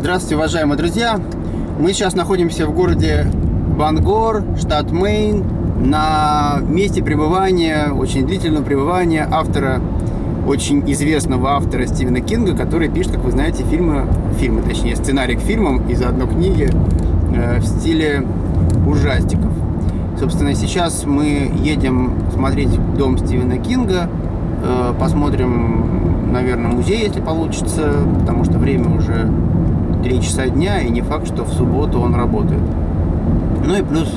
Здравствуйте, уважаемые друзья! Мы сейчас находимся в городе Бангор, штат Мейн, на месте пребывания, очень длительного пребывания автора, очень известного автора Стивена Кинга, который пишет, как вы знаете, сценарий к фильмам и заодно книги в стиле ужастиков. Собственно, сейчас мы едем смотреть дом Стивена Кинга, посмотрим, наверное, музей, если получится, потому что время уже 3 часа дня, и не факт, что в субботу он работает. Ну и плюс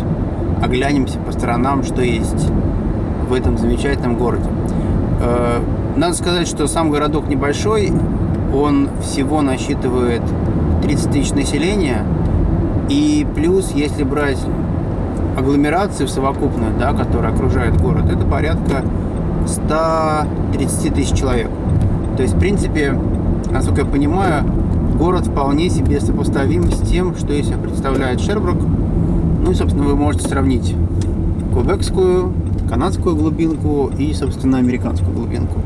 оглянемся по сторонам, что есть в этом замечательном городе. Надо сказать, что сам городок небольшой, он всего насчитывает 30 тысяч населения, и плюс, если брать агломерацию совокупную, да, которая окружает город, это порядка 130 тысяч человек. То есть, в принципе, насколько я понимаю, город вполне себе сопоставим с тем, что из себя представляет Шербрук. Ну и, собственно, вы можете сравнить квебекскую, канадскую глубинку и, собственно, американскую глубинку.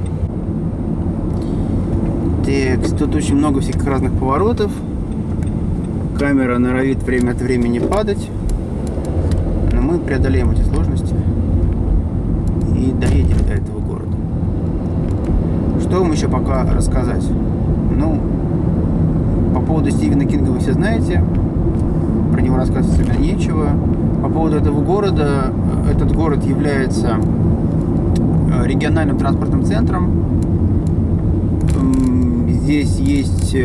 Так, тут очень много всяких разных поворотов. Камера норовит время от времени падать. Но мы преодолеем эти сложности и доедем до этого города. Что вам еще пока рассказать? Ну, по поводу Стивена Кинга вы все знаете. Про него рассказывать особенно нечего. По поводу этого города, этот город является региональным транспортным центром. Здесь есть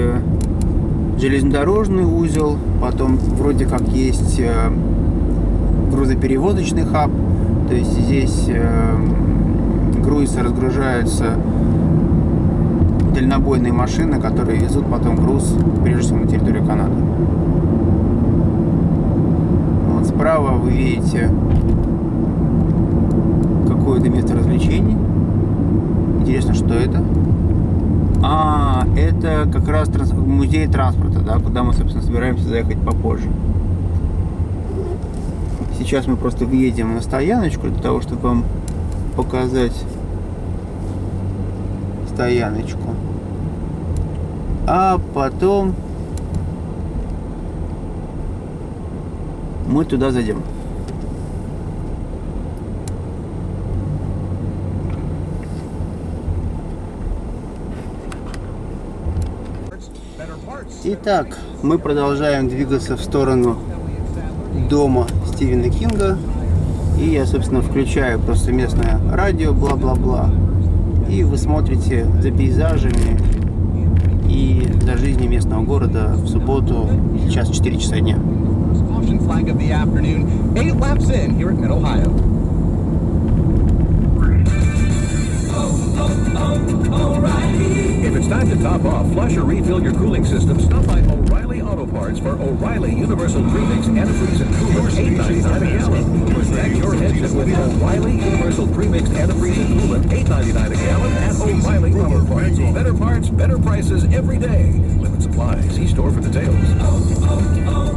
железнодорожный узел, потом вроде как есть грузоперевозочный хаб, то есть здесь грузы разгружаются дальнобойные машины, которые везут потом груз, прежде всего, на территорию Канады. Вот справа вы видите какое-то место развлечений. Интересно, что это? Это как раз музей транспорта, да, куда мы, собственно, собираемся заехать попозже. Сейчас мы просто въедем на стояночку для того, чтобы вам показать стояночку. А потом мы туда зайдем. Итак, мы продолжаем двигаться в сторону дома Стивена Кинга. И я, собственно, включаю просто местное радио, бла-бла-бла. И вы смотрите за пейзажами и за жизнью местного города в субботу, сейчас 4 часа дня. If it's time to top off, flush or refill your cooling system, stop by O'Reilly Auto Parts for O'Reilly Universal Premix Antifreeze and Coolant, $8.99 a gallon. Protect your engine with O'Reilly Universal Premix Antifreeze and Coolant, $8.99 a gallon at O'Reilly Auto Parts. Better parts, better prices every day. Limit supply. See store for details. O'Reilly Auto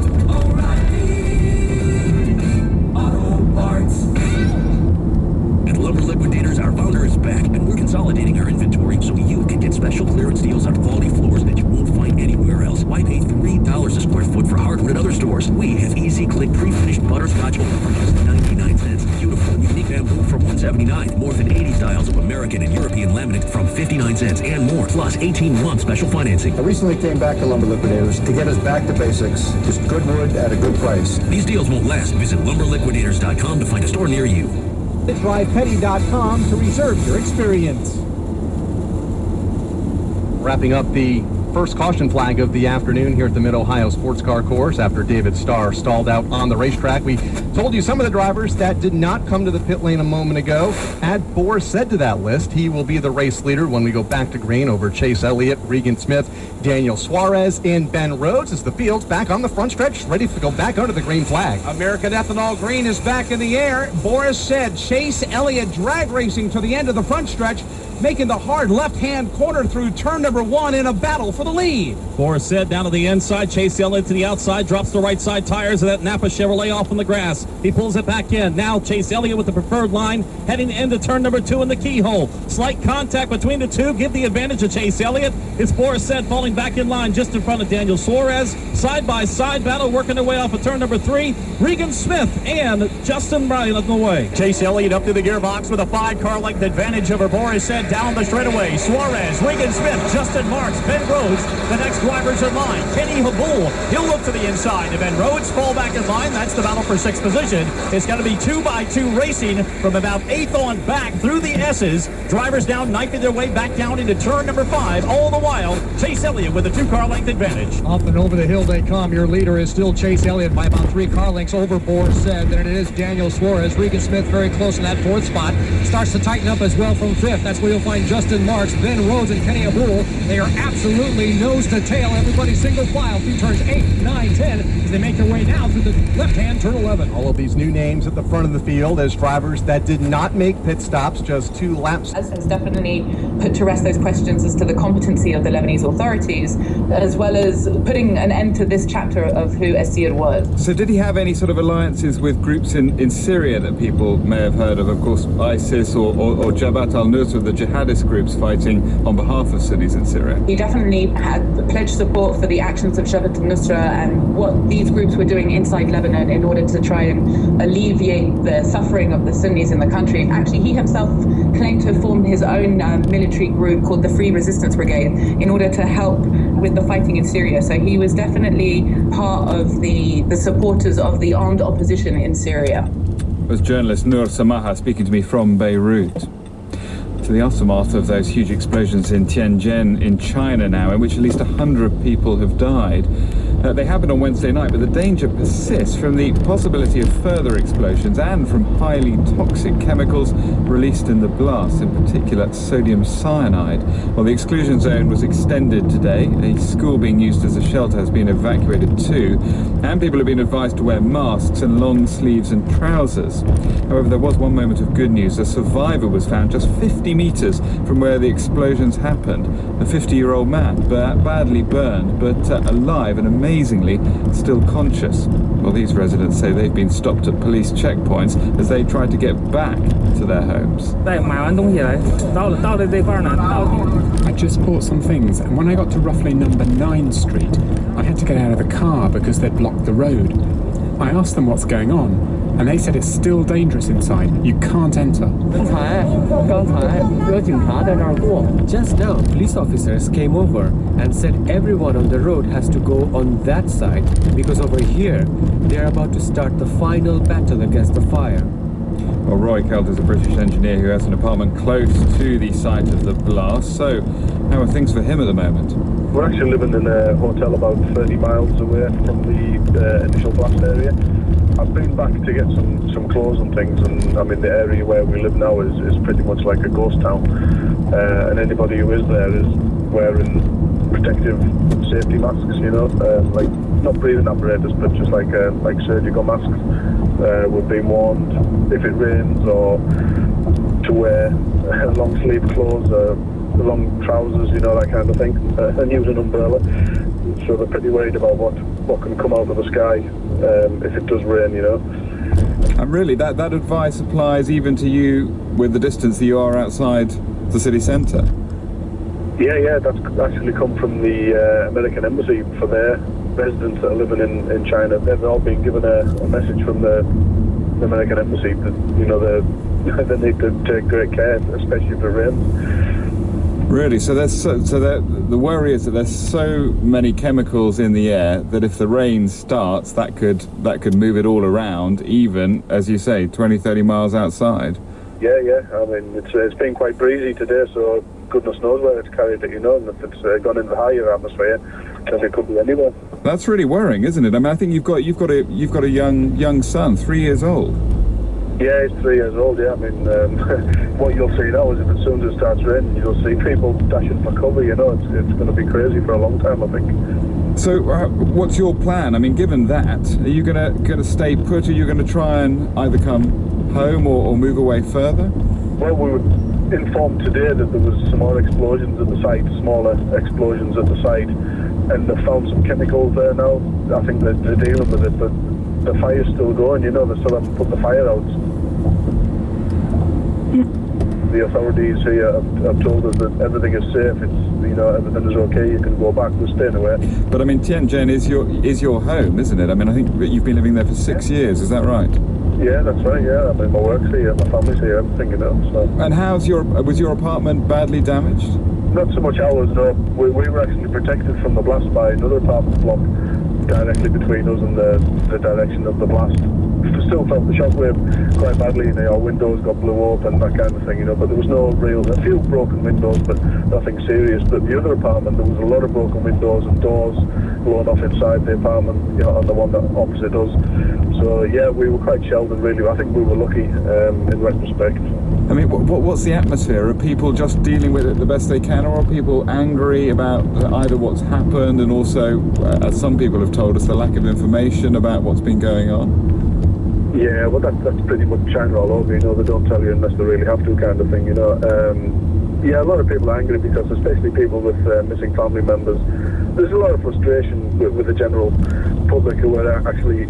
Parts. At Lumber Liquidators, our founder is back, and we're consolidating our inventory so you can get special clearance deals on quality floors that you won't find anywhere else. Why pay $3 a square foot for hardwood at other stores? We have easy click pre-finished butterscotch oak for just 99 cents. Beautiful, unique bamboo for $179. More than 80 styles of American and European laminate from 59 cents and more. Plus 18-month special financing. I recently came back to Lumber Liquidators to get us back to basics. Just good wood at a good price. These deals won't last. Visit lumberliquidators.com to find a store near you. Try petty.com to reserve your experience. Wrapping up the first caution flag of the afternoon here at the Mid-Ohio Sports Car Course after David Starr stalled out on the racetrack. We told you some of the drivers that did not come to the pit lane a moment ago. Add Boris said to that list he will be the race leader when we go back to green over Chase Elliott, Regan Smith, Daniel Suarez, and Ben Rhodes as the field's back on the front stretch, ready to go back under the green flag. American Ethanol Green is back in the air. Boris said Chase Elliott drag racing to the end of the front stretch, making the hard left-hand corner through turn number 1 in a battle for for the lead. Boris said down to the inside. Chase Elliott to the outside, drops the right side tires of that Napa Chevrolet off on the grass. He pulls it back in. Now Chase Elliott with the preferred line, heading into turn number 2 in the keyhole. Slight contact between the two, give the advantage to Chase Elliott. It's Boris said falling back in line just in front of Daniel Suarez. Side by side battle working their way off of turn number 3. Regan Smith and Justin Bryan up the way. Chase Elliott up to the gearbox with a 5-car length advantage over Boris said down the straightaway. Suarez, Regan Smith, Justin Marks, Ben Rhodes, the next drivers in line. Kenny Habul, he'll look to the inside. And Ben Rhodes fall back in line. That's the battle for 6th position. It's going to be 2x2 racing from about 8th on back through the S's. Drivers now knifing their way back down into turn number 5. All the while, Chase Elliott with a 2-car length advantage. Up and over the hill they come. Your leader is still Chase Elliott by about 3 car lengths over Boris said. Then it is Daniel Suarez. Regan Smith very close in that 4th spot. Starts to tighten up as well from 5th. That's where you'll find Justin Marks, Ben Rhodes, and Kenny Abul. They are absolutely nose to tail. Everybody single file through turns 8, 9, 10 as they make their way now through the left-hand turn 11. All of these new names at the front of the field as drivers that did not make pit stops, just 2 laps. Has definitely put to rest those questions as to the competency of the Lebanese authorities, as well as putting an end to this chapter of who Essir was. So did he have any sort of alliances with groups in Syria that people may have heard of? Of course, ISIS or Jabhat al-Nusra, the jihadist groups fighting on behalf of Sunnis in Syria. He definitely had pledged support for the actions of Jabhat al-Nusra and what these groups were doing inside Lebanon in order to try and alleviate the suffering of the Sunnis in the country. Actually, he himself claimed to have formed his own military group called the Free Resistance Brigade in order to help with the fighting in Syria. So he was definitely part of the supporters of the armed opposition in Syria. Was journalist Noor Samaha speaking to me from Beirut. To the aftermath of those huge explosions in Tianjin in China now, in which at least 100 people have died. They happened on Wednesday night, but the danger persists from the possibility of further explosions and from highly toxic chemicals released in the blast, in particular sodium cyanide. Well, the exclusion zone was extended today. A school being used as a shelter has been evacuated too, and people have been advised to wear masks and long sleeves and trousers. However, there was one moment of good news. A survivor was found just 50 meters from where the explosions happened. A 50-year-old man, badly burned, but alive and amazingly still conscious. Well, these residents say they've been stopped at police checkpoints as they tried to get back to their homes. I just bought some things, and when I got to roughly number 9 Street, I had to get out of the car because they'd blocked the road. I asked them what's going on, and they said it's still dangerous inside. You can't enter. Just now, police officers came over and said everyone on the road has to go on that side because over here they're about to start the final battle against the fire. Well, Roy Kelt is a British engineer who has an apartment close to the site of the blast. So, how are things for him at the moment? We're actually living in a hotel about 30 miles away from the initial blast area. I've been back to get some clothes and things, and I mean the area where we live now is pretty much like a ghost town. And anybody who is there is wearing protective safety masks, you know, like not breathing apparatus, but just like surgical masks. We're being warned if it rains or to wear long sleeve clothes, long trousers, you know, that kind of thing, and use an umbrella. So they're pretty worried about what can come out of the sky if it does rain, you know. And really, that advice applies even to you with the distance that you are outside the city centre? Yeah, that's actually come from the American Embassy for their residents that are living in China. They've all been given a message from the American Embassy that, you know, they need to take great care, especially if it rains. Really? So the worry is that there's so many chemicals in the air that if the rain starts, that could move it all around, even, as you say, 20, 30 miles outside. Yeah. I mean, it's been quite breezy today, so goodness knows where it's carried it, you know, and if it's gone into the higher atmosphere, then it could be anywhere. That's really worrying, isn't it? I mean, I think you've got a young son, 3 years old. Yeah, he's 3 years old, yeah. I mean, what you'll see now is if as soon as it starts raining, you'll see people dashing for cover, you know. It's going to be crazy for a long time, I think. So, what's your plan? I mean, given that, are you going to stay put? Are you going to try and either come home or move away further? Well, informed today that there was some more explosions at the site, smaller explosions at the site, and they've found some chemicals there now. I think they're dealing with it, but the fire's still going, you know, they still haven't put the fire out. The authorities here have told us that everything is safe, everything is okay, you can go back, we're staying away. But I mean, Tianjin is your home, isn't it? I mean, I think that you've been living there for 6 years, is that right? Yeah, that's right, yeah. I mean, my work's here, my family's here, everything, So. And was your apartment badly damaged? Not so much ours, no. We were actually protected from the blast by another apartment block directly between us and the direction of the blast. We still felt the shockwave quite badly, our windows got blew up and that kind of thing, but there was a few broken windows, but nothing serious. But the other apartment, there was a lot of broken windows and doors blown off inside the apartment, on the one that opposite us. So yeah, we were quite sheltered really. I think we were lucky in retrospect. I mean, what's the atmosphere? Are people just dealing with it the best they can, or are people angry about either what's happened and also, as some people have told us, the lack of information about what's been going on? Yeah, well that's pretty much China all over, they don't tell you unless they really have to kind of thing, Yeah, a lot of people are angry because especially people with missing family members, there's a lot of frustration with the general public who are actually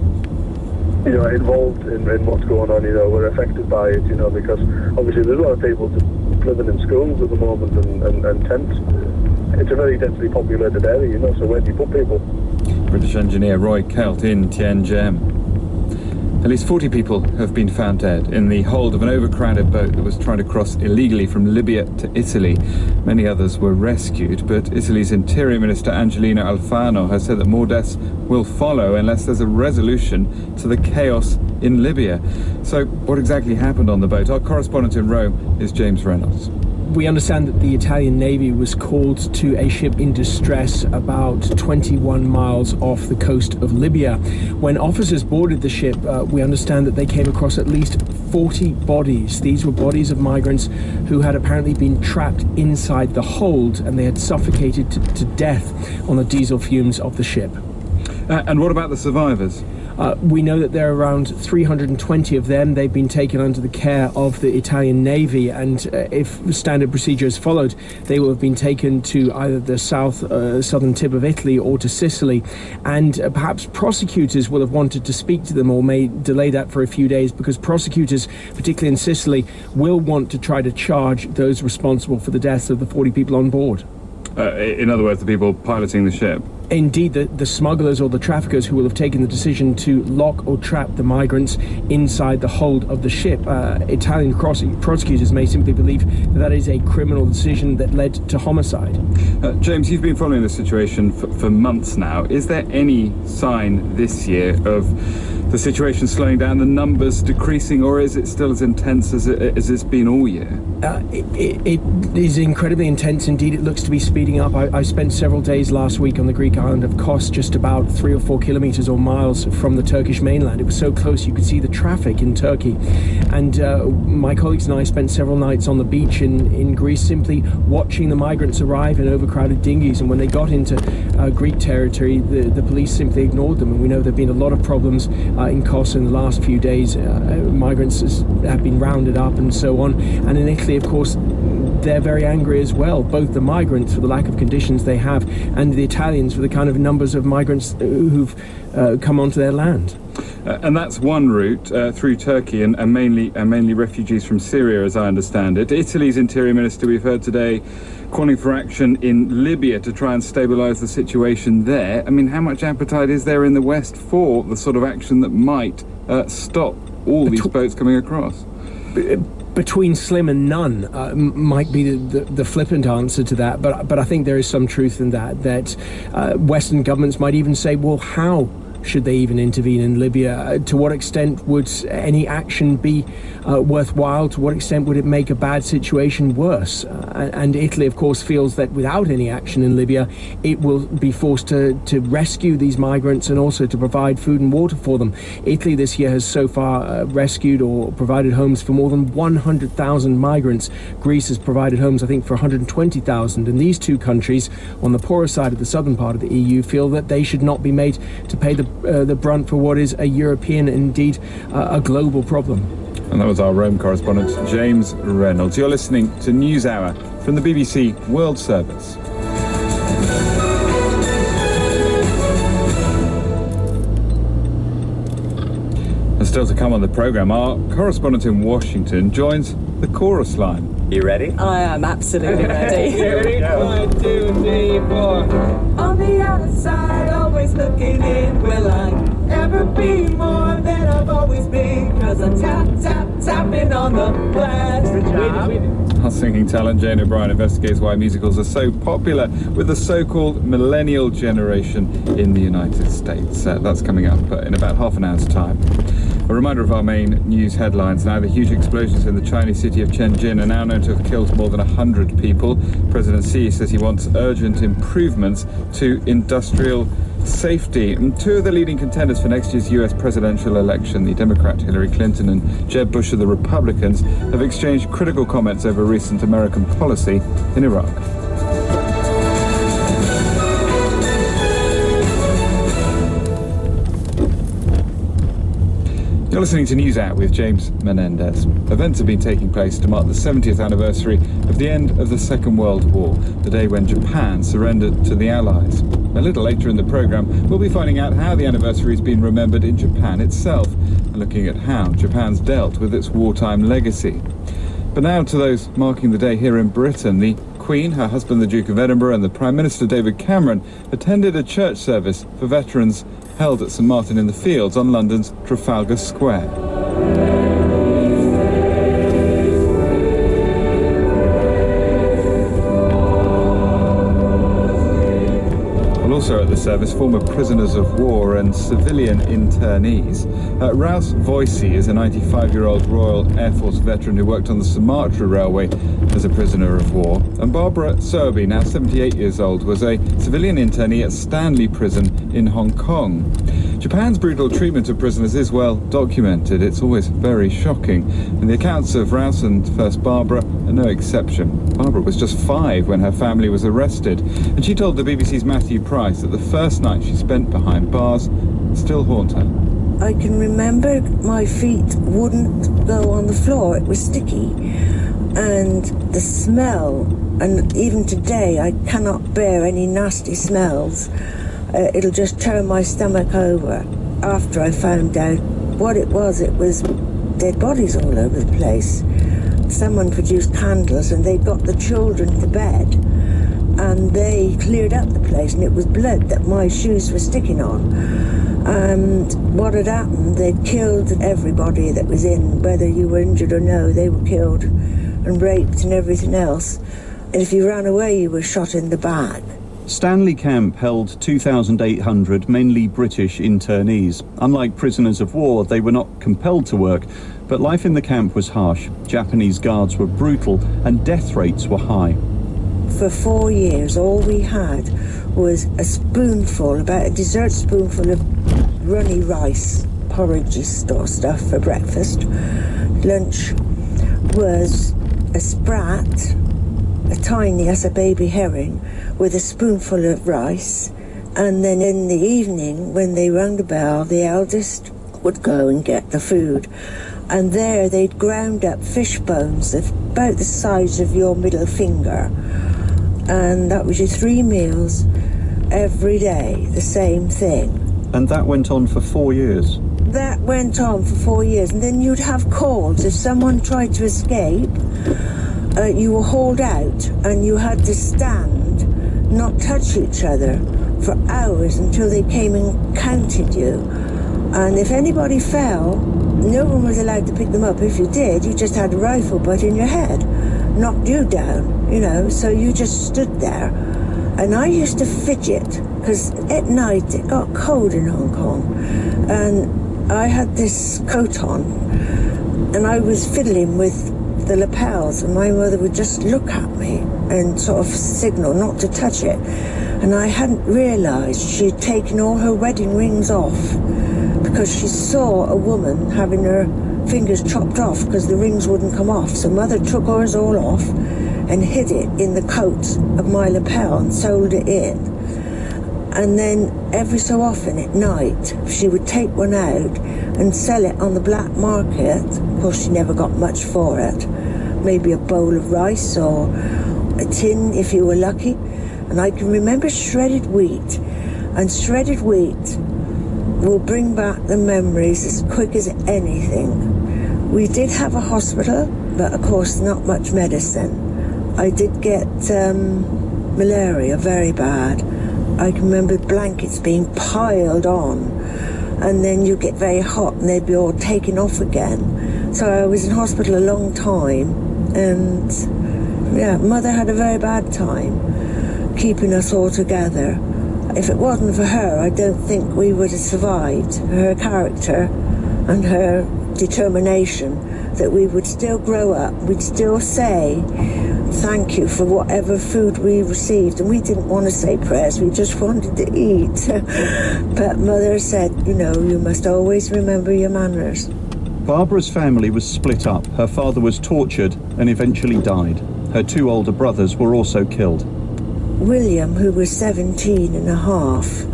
involved in what's going on, we're affected by it, because obviously there's a lot of people living in schools at the moment and tents. It's a very densely populated area, so where do you put people? British engineer Roy Kelt in Tianjin. At least 40 people have been found dead in the hold of an overcrowded boat that was trying to cross illegally from Libya to Italy. Many others were rescued, but Italy's Interior Minister Angelino Alfano has said that more deaths will follow unless there's a resolution to the chaos in Libya. So what exactly happened on the boat? Our correspondent in Rome is James Reynolds. We understand that the Italian Navy was called to a ship in distress about 21 miles off the coast of Libya. When officers boarded the ship, we understand that they came across at least 40 bodies. These were bodies of migrants who had apparently been trapped inside the hold, and they had suffocated to death on the diesel fumes of the ship. And what about the survivors? We know that there are around 320 of them. They've been taken under the care of the Italian Navy, and if standard procedure is followed, they will have been taken to either the southern tip of Italy or to Sicily, and perhaps prosecutors will have wanted to speak to them, or may delay that for a few days, because prosecutors, particularly in Sicily, will want to try to charge those responsible for the deaths of the 40 people on board. In other words, the people piloting the ship? Indeed, the smugglers or the traffickers who will have taken the decision to lock or trap the migrants inside the hold of the ship. Italian prosecutors may simply believe that is a criminal decision that led to homicide. James, you've been following this situation for months now. Is there any sign this year of the situation slowing down, the numbers decreasing, or is it still as intense as it's been all year? It is incredibly intense indeed. It looks to be speeding up. I spent several days last week on the Greek island of Kos, just about 3 or 4 kilometers or miles from the Turkish mainland. It was so close you could see the traffic in Turkey. And my colleagues and I spent several nights on the beach in Greece, simply watching the migrants arrive in overcrowded dinghies. And when they got into Greek territory, the police simply ignored them. And we know there have been a lot of problems in Kos in the last few days. Migrants have been rounded up and so on. And in Italy, of course, they're very angry as well, both the migrants for the lack of conditions they have, and the Italians for the kind of numbers of migrants who've come onto their land. And that's one route through Turkey, and mainly refugees from Syria, as I understand it. Italy's Interior Minister, we've heard today, calling for action in Libya to try and stabilise the situation there. I mean, how much appetite is there in the West for the sort of action that might stop all these boats coming across? Between slim and none might be the flippant answer to that, but I think there is some truth in that Western governments might even say, well, how should they even intervene in Libya? To what extent would any action be worthwhile? To what extent would it make a bad situation worse? And Italy, of course, feels that without any action in Libya, it will be forced to rescue these migrants and also to provide food and water for them. Italy this year has so far rescued or provided homes for more than 100,000 migrants. Greece has provided homes, I think, for 120,000. And these two countries, on the poorer side of the southern part of the EU, feel that they should not be made to pay the brunt for what is a European and indeed a global problem. And that was our Rome correspondent, James Reynolds. You're listening to News Hour from the BBC World Service. And still to come on the programme, our correspondent in Washington joins the chorus line. You ready? I am absolutely ready. Here we go. 1, 2, 3, 4. On the outside, always looking in. Will I ever be more than I've always been? 'Cause I'm tapping on the glass. Our singing talent, Jane O'Brien, investigates why musicals are so popular with the so-called millennial generation in the United States. That's coming up in about half an hour's time. A reminder of our main news headlines now. The huge explosions in the Chinese city of Tianjin are now known to have killed more than 100 people. President Xi says he wants urgent improvements to industrial safety. And two of the leading contenders for next year's US presidential election, the Democrat Hillary Clinton and Jeb Bush of the Republicans, have exchanged critical comments over recent American policy in Iraq. You're listening to News Out with James Menendez. Events have been taking place to mark the 70th anniversary of the end of the Second World War, the day when Japan surrendered to the Allies. A little later in the programme, we'll be finding out how the anniversary has been remembered in Japan itself, and looking at how Japan's dealt with its wartime legacy. But now to those marking the day here in Britain. The Queen, her husband the Duke of Edinburgh, and the Prime Minister David Cameron attended a church service for veterans held at St Martin in the Fields on London's Trafalgar Square. Also at the service, former prisoners of war and civilian internees. Rouse Voicey is a 95-year-old Royal Air Force veteran who worked on the Sumatra Railway as a prisoner of war. And Barbara Sowerby, now 78 years old, was a civilian internee at Stanley Prison in Hong Kong. Japan's brutal treatment of prisoners is well documented. It's always very shocking. And the accounts of Rouse and first Barbara are no exception. Barbara was just 5 when her family was arrested, and she told the BBC's Matthew Price that the first night she spent behind bars still haunt her. I can remember my feet wouldn't go on the floor. It was sticky. And the smell, and even today I cannot bear any nasty smells. It'll just turn my stomach over. After I found out what it was dead bodies all over the place. Someone produced candles and they got the children to bed. And they cleared up the place, and it was blood that my shoes were sticking on. And what had happened, they'd killed everybody that was in, whether you were injured or no, they were killed and raped and everything else. And if you ran away, you were shot in the back. Stanley Camp held 2,800 mainly British internees. Unlike prisoners of war, they were not compelled to work, but life in the camp was harsh. Japanese guards were brutal and death rates were high. For 4 years, all we had was a spoonful, about a dessert spoonful of runny rice, porridge stuff for breakfast. Lunch was a sprat, tiny as a baby herring, with a spoonful of rice. And then in the evening, when they rang the bell, the eldest would go and get the food. And there they'd ground up fish bones of about the size of your middle finger. And that was your 3 meals every day, the same thing. And that went on for 4 years? That went on for 4 years, and then you'd have calls. If someone tried to escape, you were hauled out, and you had to stand, not touch each other, for hours until they came and counted you. And if anybody fell, no one was allowed to pick them up. If you did, you just had a rifle butt in your head, knocked you down. So you just stood there. And I used to fidget, because at night it got cold in Hong Kong. And I had this coat on, and I was fiddling with the lapels, and my mother would just look at me and sort of signal not to touch it. And I hadn't realised she'd taken all her wedding rings off, because she saw a woman having her fingers chopped off because the rings wouldn't come off. So Mother took hers all off and hid it in the coat of my lapel and sewed it in. And then every so often at night, she would take one out and sell it on the black market. Of course, she never got much for it. Maybe a bowl of rice or a tin if you were lucky. And I can remember shredded wheat. And shredded wheat will bring back the memories as quick as anything. We did have a hospital, but of course not much medicine. I did get malaria very bad. I can remember blankets being piled on, and then you get very hot and they'd be all taken off again. So I was in hospital a long time, and yeah, Mother had a very bad time keeping us all together. If it wasn't for her, I don't think we would have survived. Her character and her determination that we would still grow up, we'd still say thank you for whatever food we received. And we didn't want to say prayers, we just wanted to eat. But Mother said, you know, you must always remember your manners. Barbara's family was split up. Her father was tortured and eventually died. Her 2 older brothers were also killed. William, who was 17 and a half,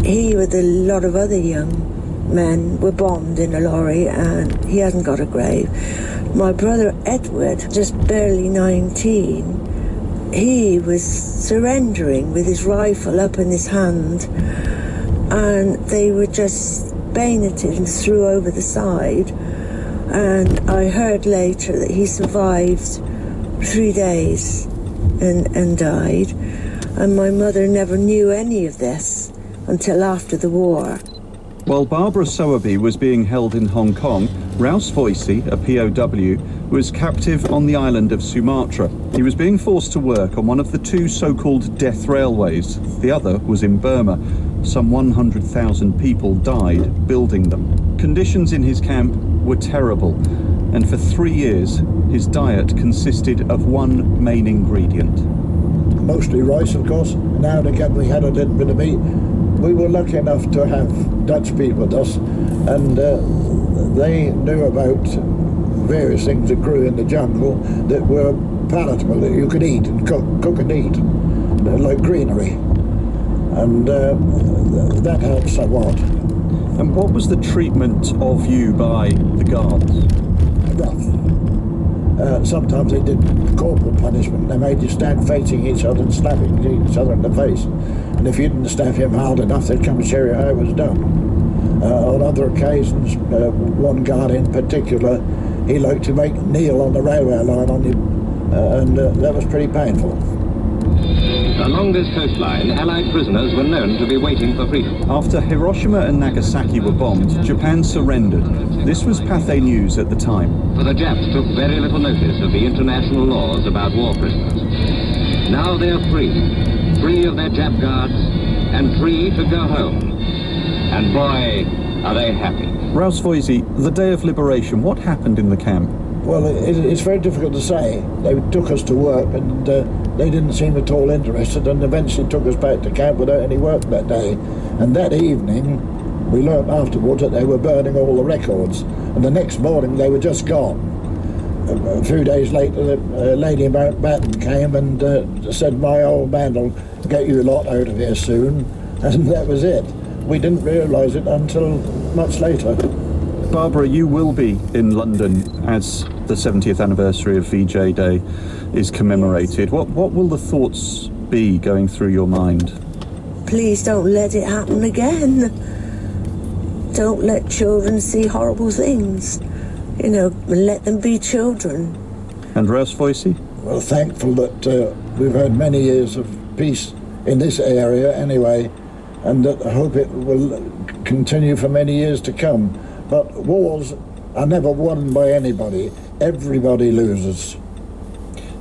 he with a lot of other young men were bombed in a lorry, and he hasn't got a grave. My brother Edward, just barely 19, he was surrendering with his rifle up in his hand, and they were just bayoneted and threw over the side. And I heard later that he survived 3 days and died. And my mother never knew any of this until after the war. While Barbara Sowerby was being held in Hong Kong, Rouse Voicey, a POW, was captive on the island of Sumatra. He was being forced to work on one of the 2 so-called death railways. The other was in Burma. Some 100,000 people died building them. Conditions in his camp were terrible, and for 3 years his diet consisted of one main ingredient. Mostly rice, of course. Now and again we had a little bit of meat. We were lucky enough to have Dutch people with us, and they knew about various things that grew in the jungle that were palatable, that you could eat and cook and eat, like greenery. And that helped somewhat. And what was the treatment of you by the guards? Rough. Sometimes they did corporal punishment. They made you stand facing each other and slapping each other in the face. And if you didn't stab him hard enough, they'd come and show you how it was done. On other occasions, one guard in particular, he liked to make kneel on the railway line on him, and that was pretty painful. Along this coastline, Allied prisoners were known to be waiting for freedom. After Hiroshima and Nagasaki were bombed, Japan surrendered. This was Pathé News at the time. For the Japs took very little notice of the international laws about war prisoners. Now they're free. Free of their Jap guards, and free to go home. And boy, are they happy. Rouse Voicey, the day of liberation, what happened in the camp? Well, it's very difficult to say. They took us to work, and they didn't seem at all interested, and eventually took us back to camp without any work that day. And that evening, we learnt afterwards that they were burning all the records, and the next morning they were just gone. A few days later, Lady Mountbatten came and said, "My old man will get you a lot out of here soon," and that was it. We didn't realise it until much later. Barbara, you will be in London as the 70th anniversary of VJ Day is commemorated. What will the thoughts be going through your mind? Please don't let it happen again. Don't let children see horrible things. You know, let them be children. And Rouse Voicey? Well, thankful that we've had many years of peace in this area anyway, and that I hope it will continue for many years to come. But wars are never won by anybody. Everybody loses.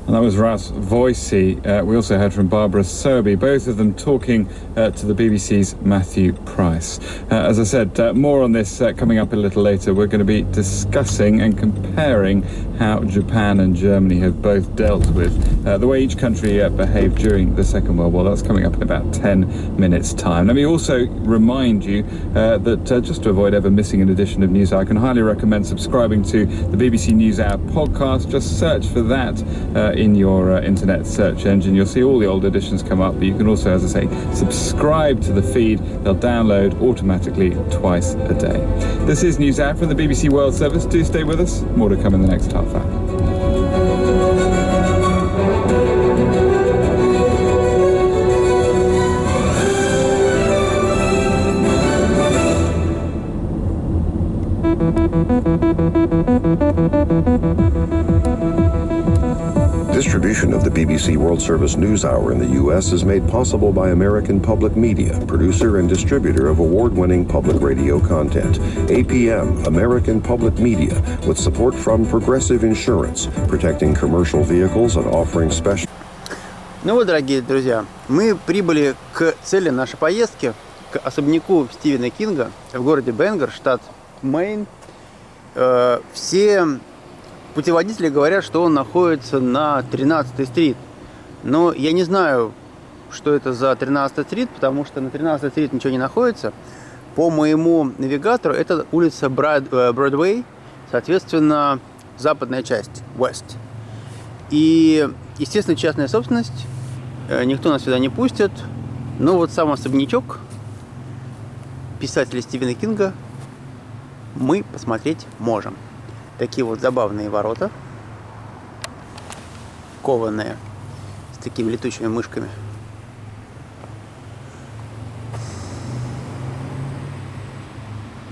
And that was Rouse Voicey. We also heard from Barbara Sowerby, both of them talking to the BBC's Matthew Price. As I said, more on this coming up a little later. We're going to be discussing and comparing how Japan and Germany have both dealt with the way each country behaved during the Second World War. That's coming up in about 10 minutes' time. Let me also remind you that just to avoid ever missing an edition of News Hour, I can highly recommend subscribing to the BBC NewsHour podcast. Just search for that in your internet search engine. You'll see all the old editions come up, but you can also, as I say, subscribe to the feed. They'll download automatically twice a day. This is News Out from the BBC World Service. Do stay with us. More to come in the next half hour. Distribution of the BBC World Service News Hour in the U.S. is made possible by American Public Media, producer and distributor of award-winning public radio content. APM, American Public Media, with support from Progressive Insurance, protecting commercial vehicles and offering special... Ну вот, дорогие друзья, мы прибыли к цели нашей поездки, к особняку Стивена Кинга в городе Бангор, штат Мейн. Все путеводители говорят, что он находится на 13-й стрит. Но я не знаю, что это за 13-й стрит, потому что на 13-й стрит ничего не находится. По моему навигатору это улица Бродвей, соответственно, западная часть, West. И, естественно, частная собственность, никто нас сюда не пустит. Но вот сам особнячок писателя Стивена Кинга мы посмотреть можем. Такие вот забавные ворота, кованые, с такими летучими мышками.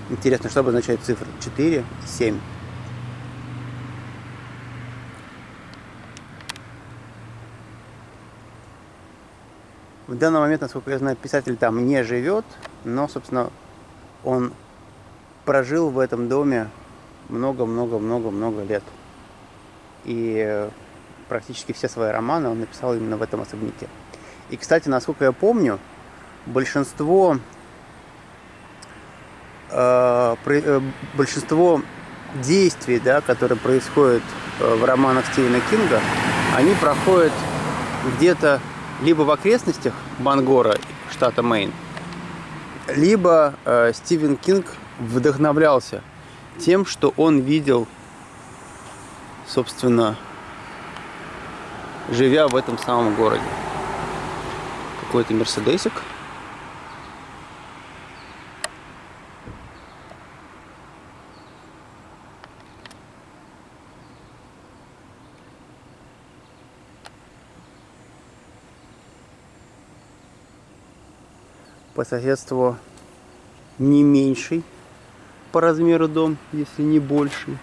Интересно, что обозначает цифры 4 и 7. В данный момент, насколько я знаю, писатель там не живет, но, собственно, он прожил в этом доме много-много-много-много лет. И практически все свои романы он написал именно в этом особняке. И, кстати, насколько я помню, большинство действий, да, которые происходят в романах Стивена Кинга, они проходят где-то либо в окрестностях Бангора, штата Мейн, либо Стивен Кинг вдохновлялся тем, что он видел, собственно, живя в этом самом городе. Какой-то мерседесик. По соседству не меньший по размеру дом, если не больший.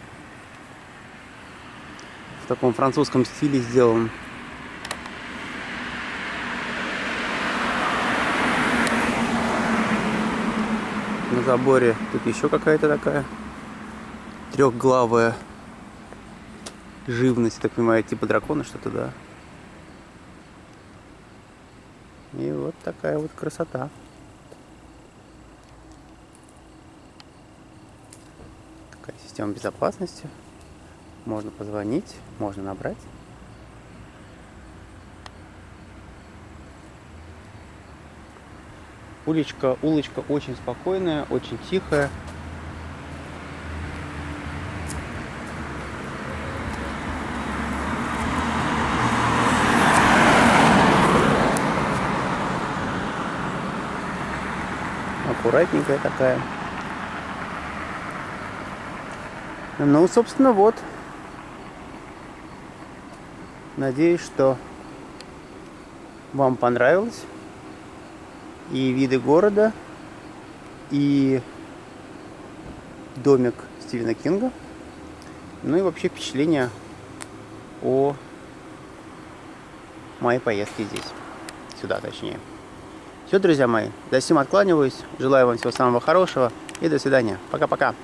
В таком французском стиле сделан. На заборе тут еще какая-то такая трехглавая живность, так понимаю, типа дракона что-то, да. И вот такая вот красота. Система безопасности. Можно позвонить, можно набрать. Улочка очень спокойная, очень тихая. Аккуратненькая такая. Ну, собственно, вот. Надеюсь, что вам понравилось. И виды города, и домик Стивена Кинга. Ну и вообще впечатление о моей поездке здесь. Сюда, точнее. Все, друзья мои. До сим откланиваюсь. Желаю вам всего самого хорошего. И до свидания. Пока-пока.